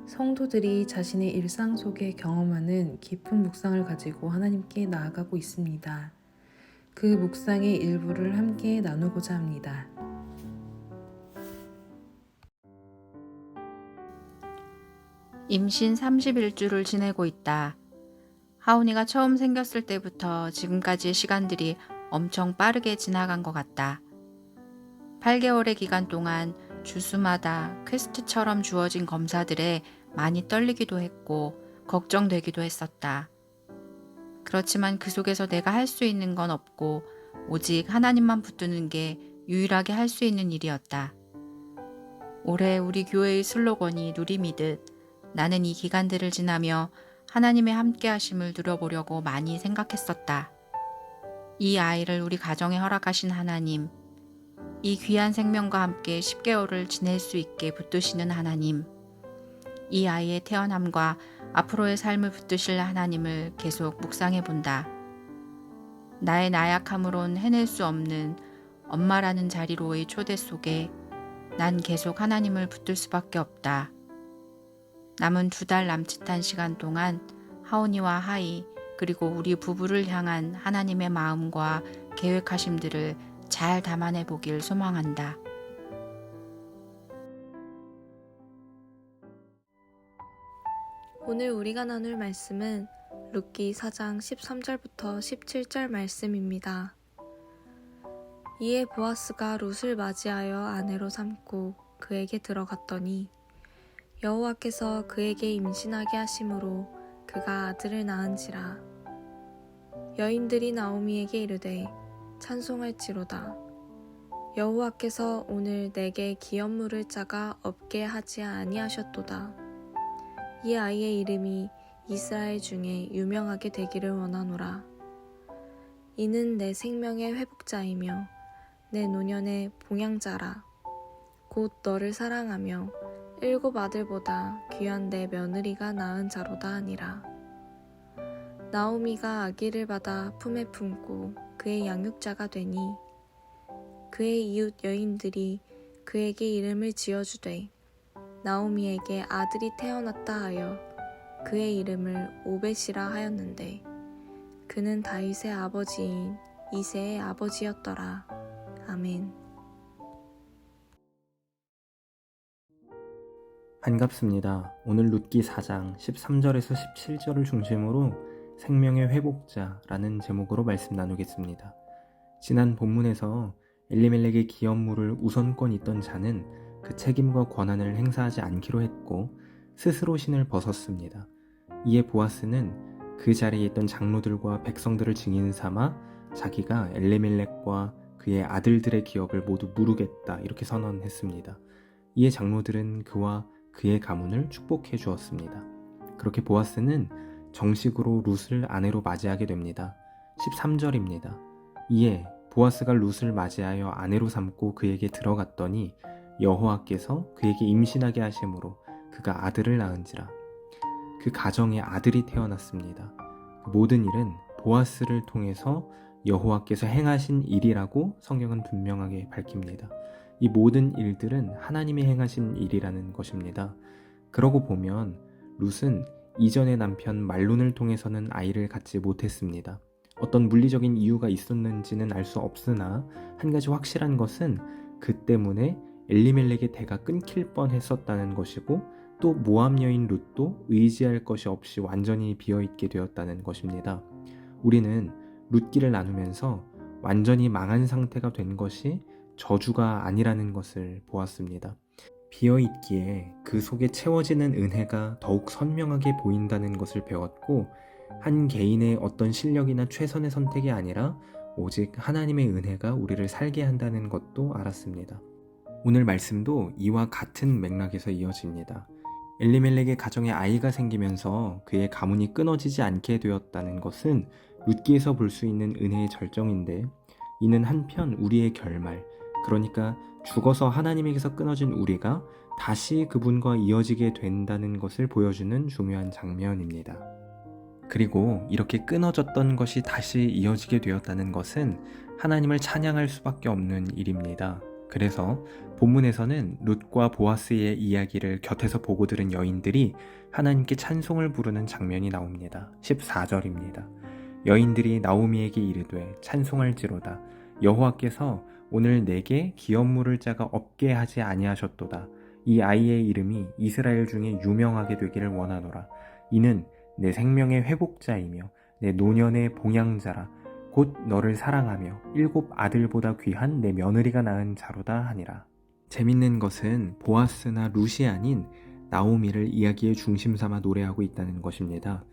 성도들이 자신의 일상 속에 경험하는 깊은 묵상을 가지고 하나님께 나아가고 있습니다. 그 묵상의 일부를 함께 나누고자 합니다. 임신 31주를 지내고 있다. 하온이가 처음 생겼을 때부터 지금까지의 시간들이 엄청 빠르게 지나간 것 같다. 8개월의 기간 동안 주수마다 퀘스트처럼 주어진 검사들에 많이 떨리기도 했고 걱정되기도 했었다. 그렇지만 그 속에서 내가 할 수 있는 건 없고 오직 하나님만 붙드는 게 유일하게 할 수 있는 일이었다. 올해 우리 교회의 슬로건이 누림이듯 나는 이 기간들을 지나며 하나님의 함께 하심을 누려보려고 많이 생각했었다. 이 아이를 우리 가정에 허락하신 하나님, 이 귀한 생명과 함께 10개월을 지낼 수 있게 붙드시는 하나님, 이 아이의 태어남과 앞으로의 삶을 붙드실 하나님을 계속 묵상해 본다. 나의 나약함으론 해낼 수 없는 엄마라는 자리로의 초대 속에 난 계속 하나님을 붙들 수밖에 없다. 남은 2달 남짓한 시간 동안 하온이와 하이 그리고 우리 부부를 향한 하나님의 마음과 계획하심들을 잘 담아내 보길 소망한다. 오늘 우리가 나눌 말씀은 룻기 4장 13절부터 17절 말씀입니다. 이에 보아스가 룻을 맞이하여 아내로 삼고 그에게 들어갔더니 여호와께서 그에게 임신하게 하심으로 그가 아들을 낳은지라. 여인들이 나오미에게 이르되 찬송할지로다. 여호와께서 오늘 내게 기업물을 짜가 없게 하지 아니하셨도다. 이 아이의 이름이 이스라엘 중에 유명하게 되기를 원하노라. 이는 내 생명의 회복자이며 내 노년의 봉양자라. 곧 너를 사랑하며 7 아들보다 귀한 내 며느리가 낳은 자로다 하니라. 나오미가 아기를 받아 품에 품고 그의 양육자가 되니 그의 이웃 여인들이 그에게 이름을 지어주되 나오미에게 아들이 태어났다 하여 그의 이름을 오벳이라 하였는데 그는 다윗의 아버지인 이새의 아버지였더라. 아멘. 반갑습니다. 오늘 룻기 4장 13절에서 17절을 중심으로 생명의 회복자라는 제목으로 말씀 나누겠습니다. 지난 본문에서 엘리멜렉의 기업물을 우선권 있던 자는 그 책임과 권한을 행사하지 않기로 했고 스스로 신을 벗었습니다. 이에 보아스는 그 자리에 있던 장로들과 백성들을 증인 삼아 자기가 엘리멜렉과 그의 아들들의 기업을 모두 무르겠다 이렇게 선언했습니다. 이에 장로들은 그와 그의 가문을 축복해 주었습니다. 그렇게 보아스는 정식으로 룻을 아내로 맞이하게 됩니다. 13절입니다. 이에 보아스가 룻을 맞이하여 아내로 삼고 그에게 들어갔더니 여호와께서 그에게 임신하게 하심으로 그가 아들을 낳은지라. 그 가정에 아들이 태어났습니다. 그 모든 일은 보아스를 통해서 여호와께서 행하신 일이라고 성경은 분명하게 밝힙니다. 이 모든 일들은 하나님이 행하신 일이라는 것입니다. 그러고 보면 룻은 이전의 남편 말론을 통해서는 아이를 갖지 못했습니다. 어떤 물리적인 이유가 있었는지는 알 수 없으나 한 가지 확실한 것은 그 때문에 엘리멜렉의 대가 끊길 뻔했었다는 것이고 또 모압 여인 룻도 의지할 것이 없이 완전히 비어있게 되었다는 것입니다. 우리는 룻기를 나누면서 완전히 망한 상태가 된 것이 저주가 아니라는 것을 보았습니다. 비어있기에 그 속에 채워지는 은혜가 더욱 선명하게 보인다는 것을 배웠고 한 개인의 어떤 실력이나 최선의 선택이 아니라 오직 하나님의 은혜가 우리를 살게 한다는 것도 알았습니다. 오늘 말씀도 이와 같은 맥락에서 이어집니다. 엘리멜렉의 가정에 아이가 생기면서 그의 가문이 끊어지지 않게 되었다는 것은 룻기에서 볼 수 있는 은혜의 절정인데 이는 한편 우리의 결말, 그러니까 죽어서 하나님에게서 끊어진 우리가 다시 그분과 이어지게 된다는 것을 보여주는 중요한 장면입니다. 그리고 이렇게 끊어졌던 것이 다시 이어지게 되었다는 것은 하나님을 찬양할 수밖에 없는 일입니다. 그래서 본문에서는 룻과 보아스의 이야기를 곁에서 보고 들은 여인들이 하나님께 찬송을 부르는 장면이 나옵니다. 14절입니다. 여인들이 나오미에게 이르되 찬송할지로다. 여호와께서 오늘 내게 기업물을 자가 없게 하지 아니하셨도다. 이 아이의 이름이 이스라엘 중에 유명하게 되기를 원하노라. 이는 내 생명의 회복자이며 내 노년의 봉양자라. 곧 너를 사랑하며 7 아들보다 귀한 내 며느리가 낳은 자로다 하니라. 재밌는 것은 보아스나 룻이 아닌 나오미를 이야기의 중심 삼아 노래하고 있다는 것입니다.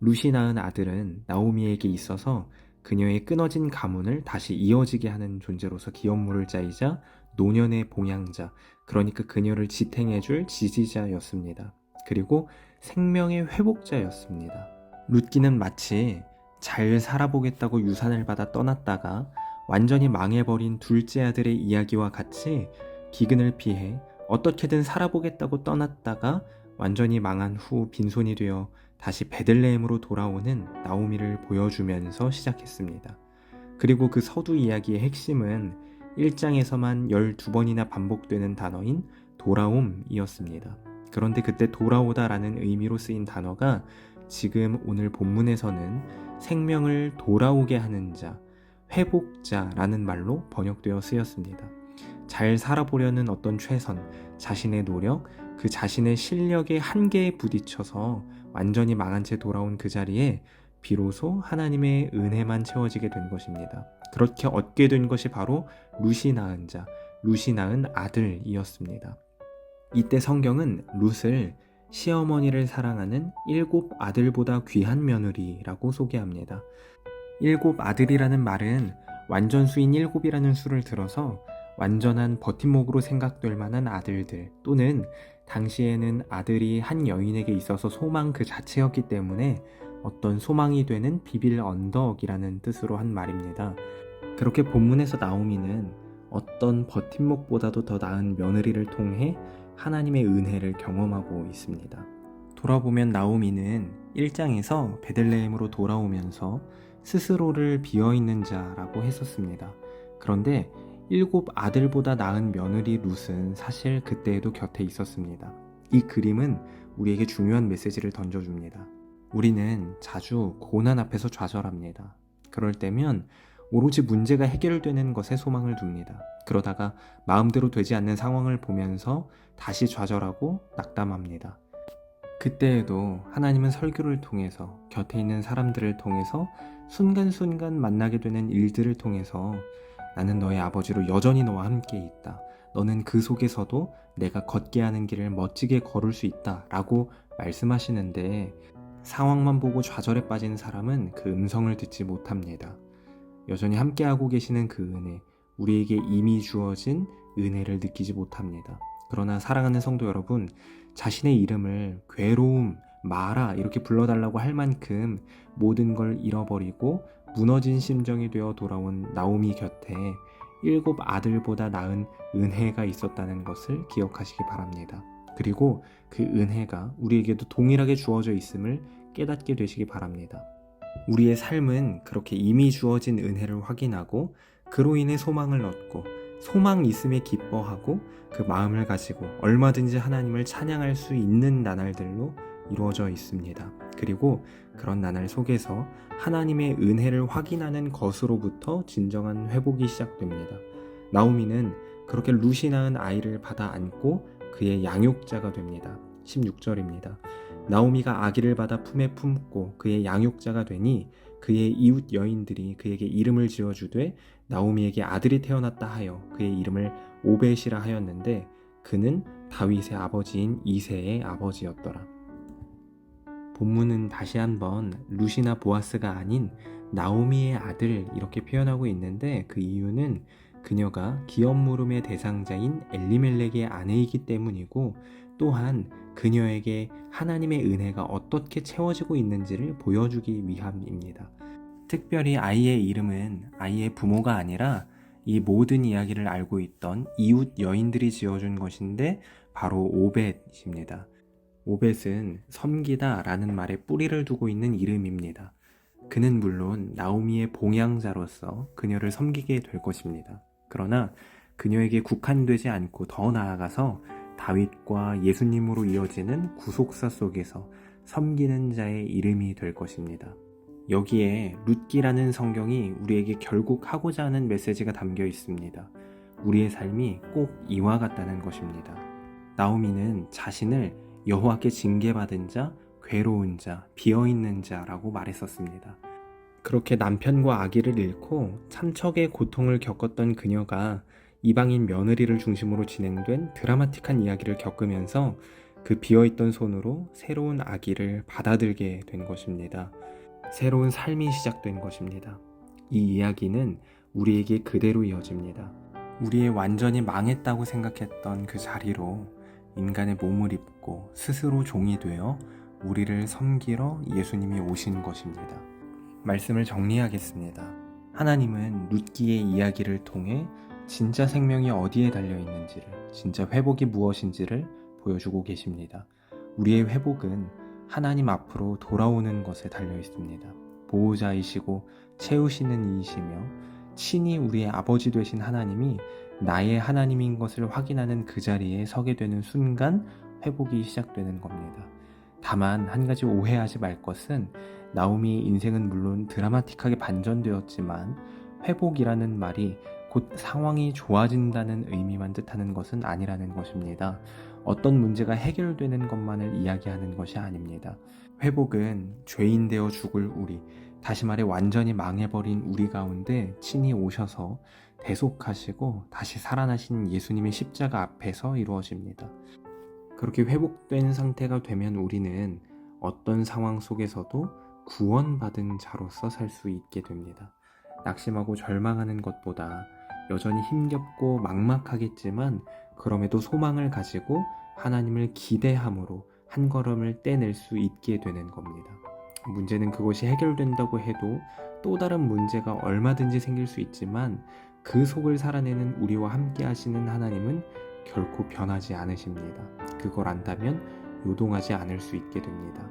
룻이 낳은 아들은 나오미에게 있어서 그녀의 끊어진 가문을 다시 이어지게 하는 존재로서 기업물을 짜이자 노년의 봉양자, 그러니까 그녀를 지탱해줄 지지자였습니다. 그리고 생명의 회복자였습니다. 룻기는 마치 잘 살아보겠다고 유산을 받아 떠났다가 완전히 망해버린 둘째 아들의 이야기와 같이 기근을 피해 어떻게든 살아보겠다고 떠났다가 완전히 망한 후 빈손이 되어 다시 베들레헴으로 돌아오는 나오미를 보여주면서 시작했습니다. 그리고 그 서두 이야기의 핵심은 1장에서만 12번이나 반복되는 단어인 돌아옴이었습니다. 그런데 그때 돌아오다라는 의미로 쓰인 단어가 지금 오늘 본문에서는 생명을 돌아오게 하는 자, 회복자라는 말로 번역되어 쓰였습니다. 잘 살아보려는 어떤 최선, 자신의 노력, 그 자신의 실력의 한계에 부딪혀서 완전히 망한 채 돌아온 그 자리에 비로소 하나님의 은혜만 채워지게 된 것입니다. 그렇게 얻게 된 것이 바로 룻이 낳은 자, 룻이 낳은 아들이었습니다. 이때 성경은 룻을 시어머니를 사랑하는 7 아들보다 귀한 며느리라고 소개합니다. 7 아들이라는 말은 완전수인 7이라는 수를 들어서 완전한 버팀목으로 생각될 만한 아들들, 또는 당시에는 아들이 한 여인에게 있어서 소망 그 자체였기 때문에 어떤 소망이 되는 비빌 언덕이라는 뜻으로 한 말입니다. 그렇게 본문에서 나오미는 어떤 버팀목보다도 더 나은 며느리를 통해 하나님의 은혜를 경험하고 있습니다. 돌아보면 나오미는 1장에서 베들레헴으로 돌아오면서 스스로를 비어있는 자라고 했었습니다. 그런데 7 아들보다 나은 며느리 룻은 사실 그때에도 곁에 있었습니다. 이 그림은 우리에게 중요한 메시지를 던져줍니다. 우리는 자주 고난 앞에서 좌절합니다. 그럴 때면 오로지 문제가 해결되는 것에 소망을 둡니다. 그러다가 마음대로 되지 않는 상황을 보면서 다시 좌절하고 낙담합니다. 그때에도 하나님은 설교를 통해서, 곁에 있는 사람들을 통해서, 순간순간 만나게 되는 일들을 통해서 나는 너의 아버지로 여전히 너와 함께 있다. 너는 그 속에서도 내가 걷게 하는 길을 멋지게 걸을 수 있다 라고 말씀하시는데, 상황만 보고 좌절에 빠진 사람은 그 음성을 듣지 못합니다. 여전히 함께하고 계시는 그 은혜, 우리에게 이미 주어진 은혜를 느끼지 못합니다. 그러나 사랑하는 성도 여러분, 자신의 이름을 괴로움, 마라 이렇게 불러달라고 할 만큼 모든 걸 잃어버리고 무너진 심정이 되어 돌아온 나오미 곁에 7 아들보다 나은 은혜가 있었다는 것을 기억하시기 바랍니다. 그리고 그 은혜가 우리에게도 동일하게 주어져 있음을 깨닫게 되시기 바랍니다. 우리의 삶은 그렇게 이미 주어진 은혜를 확인하고 그로 인해 소망을 얻고 소망 있음에 기뻐하고 그 마음을 가지고 얼마든지 하나님을 찬양할 수 있는 나날들로 이루어져 있습니다. 그리고 그런 나날 속에서 하나님의 은혜를 확인하는 것으로부터 진정한 회복이 시작됩니다. 나오미는 그렇게 룻이 낳은 아이를 받아 안고 그의 양육자가 됩니다. 16절입니다. 나오미가 아기를 받아 품에 품고 그의 양육자가 되니 그의 이웃 여인들이 그에게 이름을 지어주되 나오미에게 아들이 태어났다 하여 그의 이름을 오벳이라 하였는데 그는 다윗의 아버지인 이새의 아버지였더라. 본문은 다시 한번 룻이나 보아스가 아닌 나오미의 아들 이렇게 표현하고 있는데, 그 이유는 그녀가 기업 물음의 대상자인 엘리멜렉의 아내이기 때문이고, 또한 그녀에게 하나님의 은혜가 어떻게 채워지고 있는지를 보여주기 위함입니다. 특별히 아이의 이름은 아이의 부모가 아니라 이 모든 이야기를 알고 있던 이웃 여인들이 지어준 것인데 바로 오벳입니다. 오벳은 섬기다 라는 말에 뿌리를 두고 있는 이름입니다. 그는 물론 나오미의 봉양자로서 그녀를 섬기게 될 것입니다. 그러나 그녀에게 국한되지 않고 더 나아가서 다윗과 예수님으로 이어지는 구속사 속에서 섬기는 자의 이름이 될 것입니다. 여기에 룻기라는 성경이 우리에게 결국 하고자 하는 메시지가 담겨 있습니다. 우리의 삶이 꼭 이와 같다는 것입니다. 나오미는 자신을 여호와께 징계받은 자, 괴로운 자, 비어있는 자라고 말했었습니다. 그렇게 남편과 아기를 잃고 참척의 고통을 겪었던 그녀가 이방인 며느리를 중심으로 진행된 드라마틱한 이야기를 겪으면서 그 비어있던 손으로 새로운 아기를 받아들게 된 것입니다. 새로운 삶이 시작된 것입니다. 이 이야기는 우리에게 그대로 이어집니다. 우리의 완전히 망했다고 생각했던 그 자리로 인간의 몸을 입고 스스로 종이 되어 우리를 섬기러 예수님이 오신 것입니다. 말씀을 정리하겠습니다. 하나님은 룻기의 이야기를 통해 진짜 생명이 어디에 달려 있는지를, 진짜 회복이 무엇인지를 보여주고 계십니다. 우리의 회복은 하나님 앞으로 돌아오는 것에 달려 있습니다. 보호자이시고 채우시는 이이시며 친히 우리의 아버지 되신 하나님이 나의 하나님인 것을 확인하는 그 자리에 서게 되는 순간 회복이 시작되는 겁니다. 다만 한 가지 오해하지 말 것은 나오미의 인생은 물론 드라마틱하게 반전되었지만 회복이라는 말이 곧 상황이 좋아진다는 의미만 뜻하는 것은 아니라는 것입니다. 어떤 문제가 해결되는 것만을 이야기하는 것이 아닙니다. 회복은 죄인 되어 죽을 우리, 다시 말해 완전히 망해버린 우리 가운데 친히 오셔서 대속하시고 다시 살아나신 예수님의 십자가 앞에서 이루어집니다. 그렇게 회복된 상태가 되면 우리는 어떤 상황 속에서도 구원받은 자로서 살 수 있게 됩니다. 낙심하고 절망하는 것보다 여전히 힘겹고 막막하겠지만 그럼에도 소망을 가지고 하나님을 기대함으로 한 걸음을 떼낼 수 있게 되는 겁니다. 문제는 그것이 해결된다고 해도 또 다른 문제가 얼마든지 생길 수 있지만 그 속을 살아내는 우리와 함께 하시는 하나님은 결코 변하지 않으십니다. 그걸 안다면 요동하지 않을 수 있게 됩니다.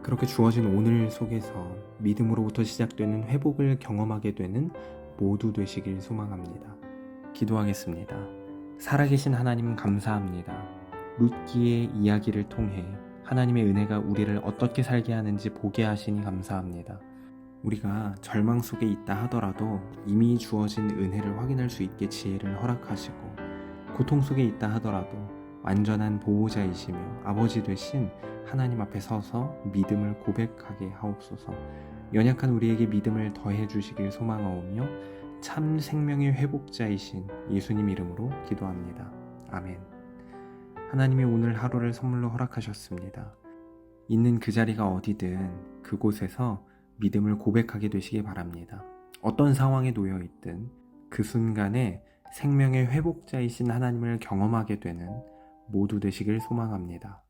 그렇게 주어진 오늘 속에서 믿음으로부터 시작되는 회복을 경험하게 되는 모두 되시길 소망합니다. 기도하겠습니다. 살아계신 하나님 감사합니다. 룻기의 이야기를 통해 하나님의 은혜가 우리를 어떻게 살게 하는지 보게 하시니 감사합니다. 우리가 절망 속에 있다 하더라도 이미 주어진 은혜를 확인할 수 있게 지혜를 허락하시고, 고통 속에 있다 하더라도 완전한 보호자이시며 아버지 되신 하나님 앞에 서서 믿음을 고백하게 하옵소서. 연약한 우리에게 믿음을 더해 주시길 소망하오며 참 생명의 회복자이신 예수님 이름으로 기도합니다. 아멘. 하나님이 오늘 하루를 선물로 허락하셨습니다. 있는 그 자리가 어디든 그곳에서 믿음을 고백하게 되시기 바랍니다. 어떤 상황에 놓여 있든 그 순간에 생명의 회복자이신 하나님을 경험하게 되는 모두 되시길 소망합니다.